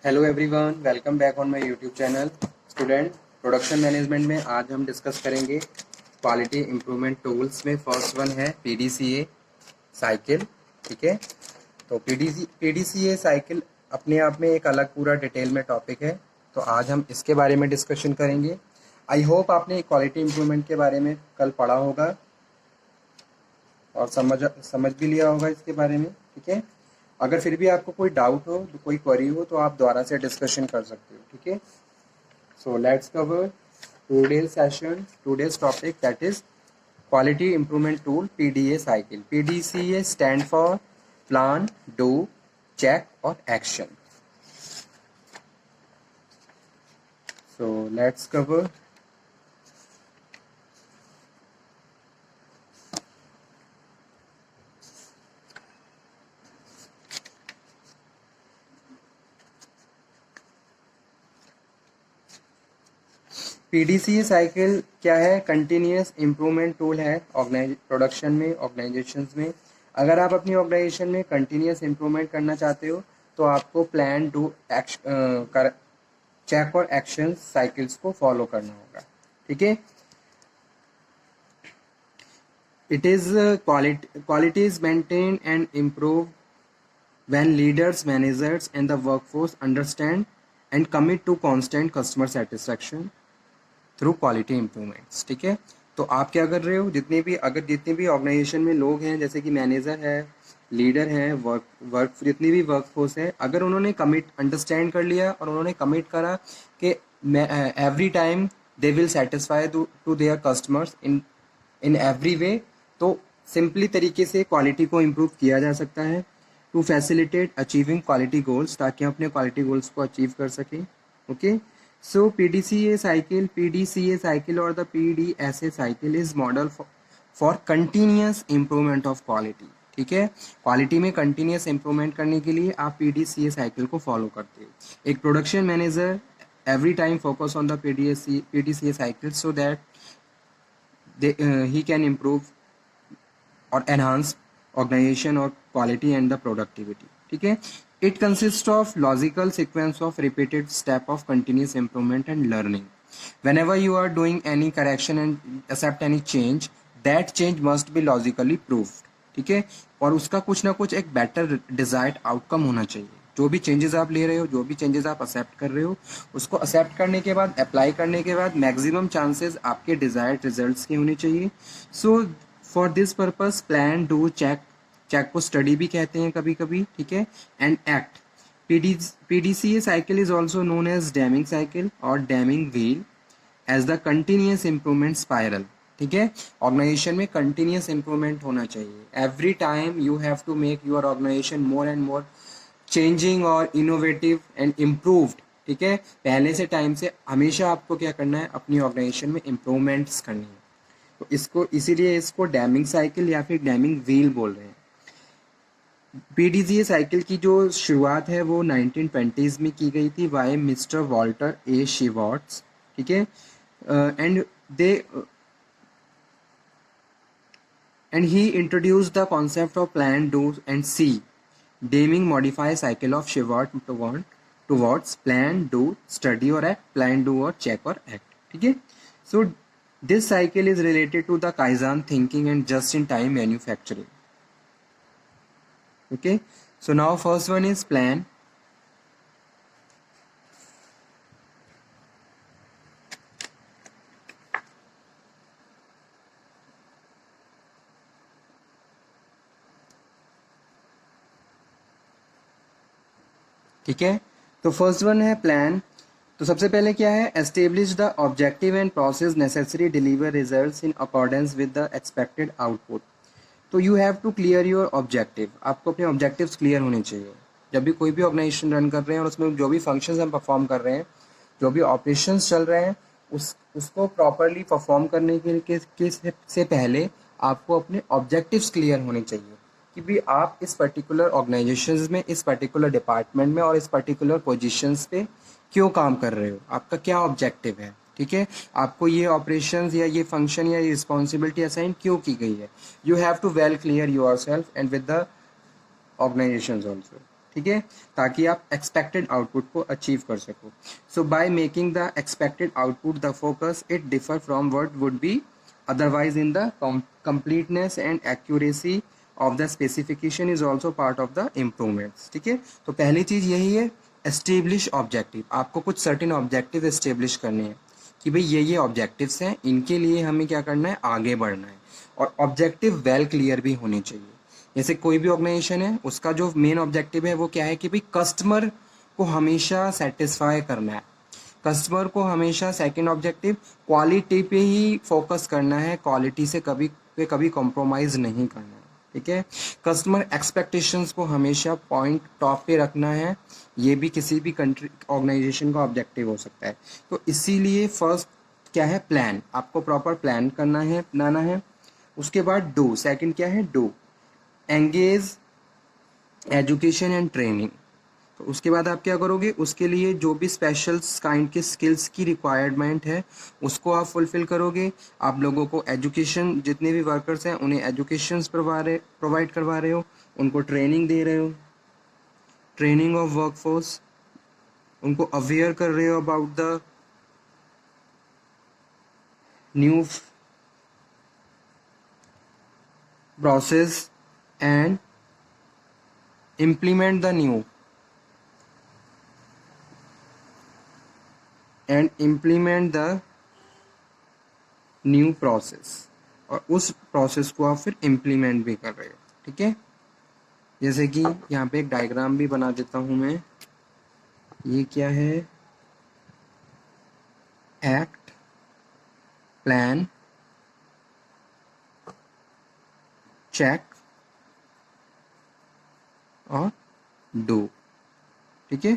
Hello everyone, welcome back on my YouTube channel. Student, production management में आज हम discuss करेंगे क्वालिटी इम्प्रूवमेंट टूल्स में। फर्स्ट वन है पीडीसीए साइकिल। ठीक है, तो पीडीसीए साइकिल अपने आप में एक अलग पूरा डिटेल में टॉपिक है, तो आज हम इसके बारे में डिस्कशन करेंगे। आई होप आपने क्वालिटी इम्प्रूवमेंट के बारे में कल पढ़ा होगा और समझ भी लिया होगा इसके बारे में। ठीक है, अगर फिर भी आपको कोई डाउट हो, कोई क्वेरी हो, तो आप दोबारा से डिस्कशन कर सकते हो। ठीक है, so let's cover today's session, today's topic, that is quality improvement tool PDA cycle. PDCA stand for plan, do, check और action. So let's cover PDCA cycle क्या है? कंटिन्यूस इम्प्रूवमेंट टूल है प्रोडक्शन में, ऑर्गेनाइजेशंस में। अगर आप अपनी organisation में कंटिन्यूस इम्प्रूवमेंट करना चाहते हो तो आपको प्लान, डू, चेक और एक्शन साइकिल्स को फॉलो करना होगा। ठीक है, it is quality is maintain and improve when leaders, managers and the workforce understand and commit to constant customer satisfaction through quality improvements. ठीक है, तो आप क्या कर रहे हो? जितने भी ऑर्गेनाइजेशन में लोग हैं, जैसे कि मैनेजर है, लीडर है, जितनी भी वर्कफोर्स है, अगर उन्होंने कमिट अंडरस्टैंड कर लिया और उन्होंने कमिट करा कि every time they will satisfy to their customers in every way, तो सिंपली तरीके से क्वालिटी को इम्प्रूव किया जा सकता है। To facilitate achieving quality goals, ताकि हम अपने क्वालिटी गोल्स को अचीव कर सकें। Okay, so PDCA cycle or the PDSA cycle is model for continuous improvement of quality। ठीक है, क्वालिटी में कंटिन्यूस इम्प्रूवमेंट करने के लिए आप पीडीसीए साइकिल को फॉलो करते हो। एक production manager every time focus on the PDCA cycle so that he can improve और एनहांस ऑर्गेनाइजेशन और क्वालिटी एंड द प्रोडक्टिविटी। ठीक है, it consists of logical sequence of repeated step of continuous improvement and learning. Whenever you are doing any correction and accept any change, that change must be logically proved। ठीक है, और उसका कुछ ना कुछ एक बेटर डिजायर्ड आउटकम होना चाहिए। जो भी चेंजेस आप ले रहे हो, जो भी चेंजेस आप एक्सेप्ट कर रहे हो, उसको एक्सेप्ट करने के बाद, अप्लाई करने के बाद मैक्सिमम चांसेस आपके डिजायर्ड रिजल्ट्स के होने चाहिए। So for this purpose plan, do, check को स्टडी भी कहते हैं कभी कभी। ठीक है, and act. PDCA cycle is also known as Deming cycle और Deming wheel as the continuous improvement spiral. ठीक है, ऑर्गेनाइजेशन में कंटिन्यूस इम्प्रूवमेंट होना चाहिए। Every time you have to make your organisation more and more changing और innovative and improved. ठीक है, पहले से टाइम से हमेशा आपको क्या करना है? अपनी ऑर्गेनाइजेशन में इम्प्रूवमेंट्स करनी है। तो इसीलिए इसको डैमिंग साइकिल या फिर डैमिंग व्हील बोल रहे हैं। पीडीसीए साइकिल की जो शुरुआत है वो 1920s में की गई थी by mister Walter A Shewhart. ठीक है, and they and he introduce the concept of plan, do and see. Deming modify cycle of Shewhart towards plan, do, study और एक्ट, प्लान, डू और चेक और act. ठीक है, so this cycle is related to the kaizen thinking and just in time manufacturing. Okay, so now first one is plan। ठीक है, तो first one है plan. तो सबसे पहले क्या है? Establish the objective and process necessary deliver results in accordance with the expected output. तो you have to clear your objective. आपको अपने ऑब्जेक्टिव्स क्लियर होने चाहिए। जब भी कोई भी ऑर्गेनाइजेशन रन कर रहे हैं और उसमें जो भी फंक्शंस हम परफॉर्म कर रहे हैं, जो भी ऑपरेशंस चल रहे हैं, उसको प्रॉपरली परफॉर्म करने से पहले आपको अपने ऑब्जेक्टिव्स क्लियर होने चाहिए कि भी आप इस पर्टिकुलर ऑर्गेनाइजेशंस में, इस पर्टिकुलर डिपार्टमेंट में और इस पर्टिकुलर पोजीशंस पे क्यों काम कर रहे हो, आपका क्या ऑब्जेक्टिव है। ठीक है, आपको ये ऑपरेशंस या ये फंक्शन या ये रिस्पॉन्सिबिलिटी असाइन क्यों की गई है। You have to well clear yourself and with the organisations also. ठीक है, ताकि आप एक्सपेक्टेड आउटपुट को अचीव कर सको. So by making the expected output the focus, it differ from what would be otherwise in the completeness and accuracy of the specification is also part of the improvements. ठीक है, तो पहली चीज यही है, एस्टेब्लिश ऑब्जेक्टिव. आपको कुछ certain objective establish करने हैं कि भाई ये ऑब्जेक्टिव्स हैं, इनके लिए हमें क्या करना है, आगे बढ़ना है. और ऑब्जेक्टिव वेल क्लियर भी होने चाहिए. जैसे कोई भी ऑर्गेनाइजेशन है, उसका जो मेन ऑब्जेक्टिव है वो क्या है कि भाई कस्टमर को हमेशा सेटिस्फाई करना है. कस्टमर को हमेशा सेकंड ऑब्जेक्टिव क्वालिटी पे ही फोकस करना है, क्वालिटी से कभी कॉम्प्रोमाइज़ नहीं करना है. ठीक है, कस्टमर एक्सपेक्टेशंस को हमेशा पॉइंट टॉप पे रखना है. ये भी किसी भी कंट्री ऑर्गेनाइजेशन का ऑब्जेक्टिव हो सकता है. तो इसीलिए फर्स्ट क्या है, प्लान. आपको प्रॉपर प्लान करना है, बनाना है. उसके बाद डू. सेकंड क्या है, do. Engage education and training. तो उसके बाद आप क्या करोगे, उसके लिए जो भी स्पेशल काइंड के स्किल्स की रिक्वायरमेंट है उसको आप फुलफिल करोगे. आप लोगों को एजुकेशन, जितने भी वर्कर्स हैं उन्हें एजुकेशन प्रोवाइड करवा रहे हो, उनको ट्रेनिंग दे रहे हो, ट्रेनिंग ऑफ वर्कफोर्स, उनको अवेयर कर रहे हो about the new process and implement the new process. और उस प्रोसेस को आप फिर इम्प्लीमेंट भी कर रहे हो. ठीक है, जैसे कि यहाँ पे एक डायग्राम भी बना देता हूँ मैं. ये क्या है, एक्ट, प्लान, चेक और डू. ठीक है,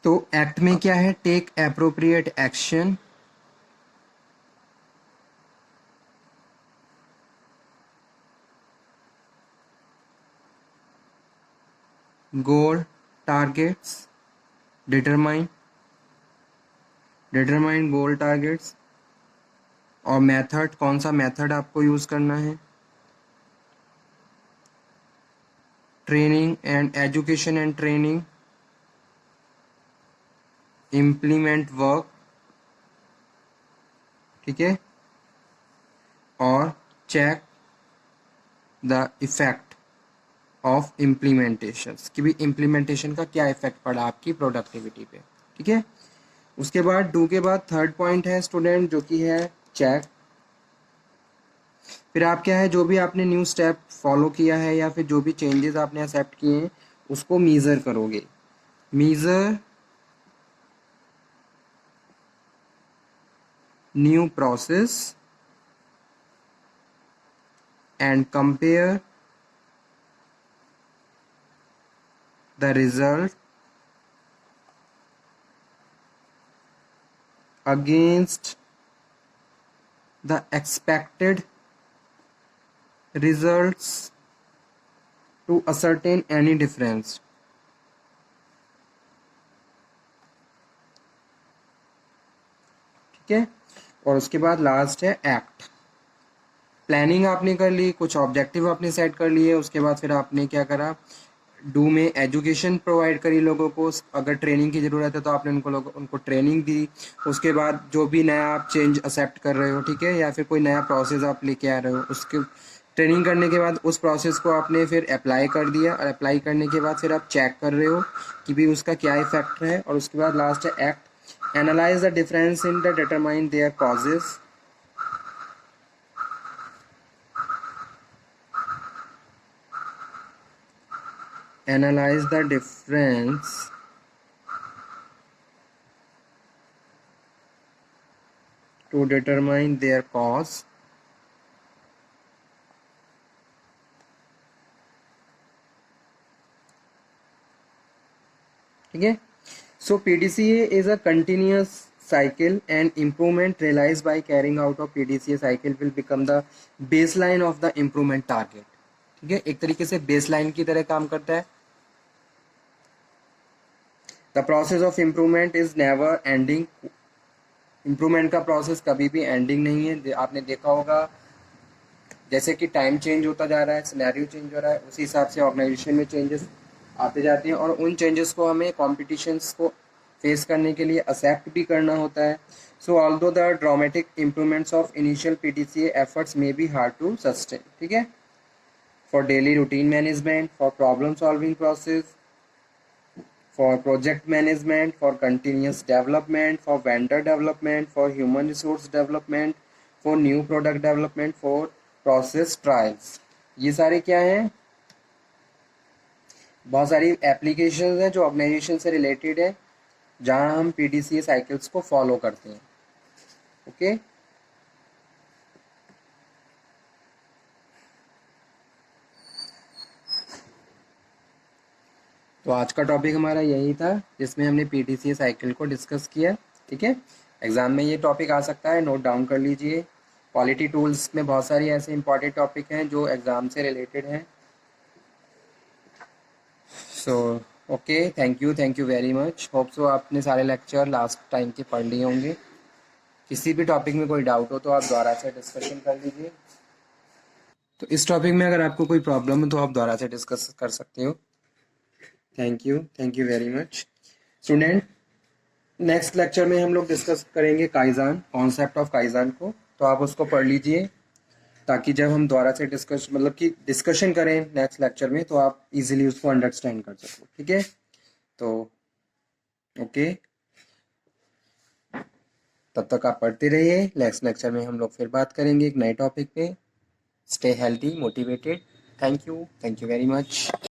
तो एक्ट में क्या है, take appropriate action, goal targets, determine goal targets. और मेथड, कौन सा मेथड आपको यूज करना है, training and education and training, implement work. ठीक है, और check the effect of implementation, कि भी इम्प्लीमेंटेशन का क्या इफेक्ट पड़ा आपकी प्रोडक्टिविटी पे. ठीक है, उसके बाद डू के बाद थर्ड पॉइंट है स्टूडेंट, जो कि है चेक. फिर आप क्या है, जो भी आपने न्यू स्टेप फॉलो किया है या फिर जो भी चेंजेस आपने एक्सेप्ट किए हैं उसको मीज़र करोगे. Measure new process and compare the result against the expected results to ascertain any difference. ठीक है, और उसके बाद लास्ट है एक्ट. प्लानिंग आपने कर ली, कुछ ऑब्जेक्टिव आपने सेट कर लिए, उसके बाद फिर आपने क्या करा, डू में एजुकेशन प्रोवाइड करी लोगों को. अगर ट्रेनिंग की ज़रूरत है तो आपने उनको ट्रेनिंग दी. उसके बाद जो भी नया आप चेंज एक्सेप्ट कर रहे हो, ठीक है, या फिर कोई नया प्रोसेस आप लेके आ रहे हो, उसके ट्रेनिंग करने के बाद उस प्रोसेस को आपने फिर अप्लाई कर दिया. और अप्लाई करने के बाद फिर आप चेक कर रहे हो कि भी उसका क्या इफेक्ट है. और उसके बाद लास्ट है act. Analyse the difference in the determine there causes. Analyze the difference to determine their cause. ठीक है, so PDCA is a continuous cycle and improvement realized by carrying out of PDCA cycle will become the baseline of the improvement target. ठीक है, एक तरीके से baseline की तरह काम करता है. The process of improvement is never ending. Improvement का प्रोसेस कभी भी एंडिंग नहीं है. आपने देखा होगा जैसे कि टाइम चेंज होता जा रहा है, सिनेरियो चेंज हो रहा है, उसी हिसाब से ऑर्गेनाइजेशन में चेंजेस आते जाते हैं और उन चेंजेस को हमें कॉम्पिटिशन्स को फेस करने के लिए एक्सेप्ट भी करना होता है. So although the dramatic improvements of initial PDCA efforts may be hard to sustain. ठीक है, for daily routine management, for problem solving process, for project management, for continuous development, for vendor development, for human resource development, for new product development, for process trials. ये सारे क्या हैं? बहुत सारी applications हैं जो ऑर्गेनाइजेशन से रिलेटेड है, जहां हम PDCA साइकिल्स को फॉलो करते हैं. ओके, तो आज का टॉपिक हमारा यही था जिसमें हमने PDCA साइकिल को डिस्कस किया. ठीक है, एग्जाम में ये टॉपिक आ सकता है, नोट डाउन कर लीजिए. क्वालिटी टूल्स में बहुत सारी ऐसे इंपॉर्टेंट टॉपिक हैं जो एग्जाम से रिलेटेड हैं. So okay, thank you very much. Hope so आपने सारे लेक्चर लास्ट टाइम के पढ़ लिए होंगे. किसी भी टॉपिक में कोई डाउट हो तो आप दोबारा से डिस्कशन कर लीजिए. तो इस टॉपिक में अगर आपको कोई प्रॉब्लम हो तो आप दोबारा से डिस्कस कर सकते हो. Thank you very much student. Next lecture में हम लोग डिस्कस करेंगे काइजान, कॉन्सेप्ट ऑफ काइजान को. तो आप उसको पढ़ लीजिए ताकि जब हम दोबारा से डिस्कशन करें नेक्स्ट लेक्चर में तो आप इजीली उसको अंडरस्टैंड कर सको. ठीक है, तो ओके, तब तक आप पढ़ते रहिए. नेक्स्ट लेक्चर में हम लोग फिर बात करेंगे एक नए टॉपिक पे. Stay healthy, motivated. Thank you very much.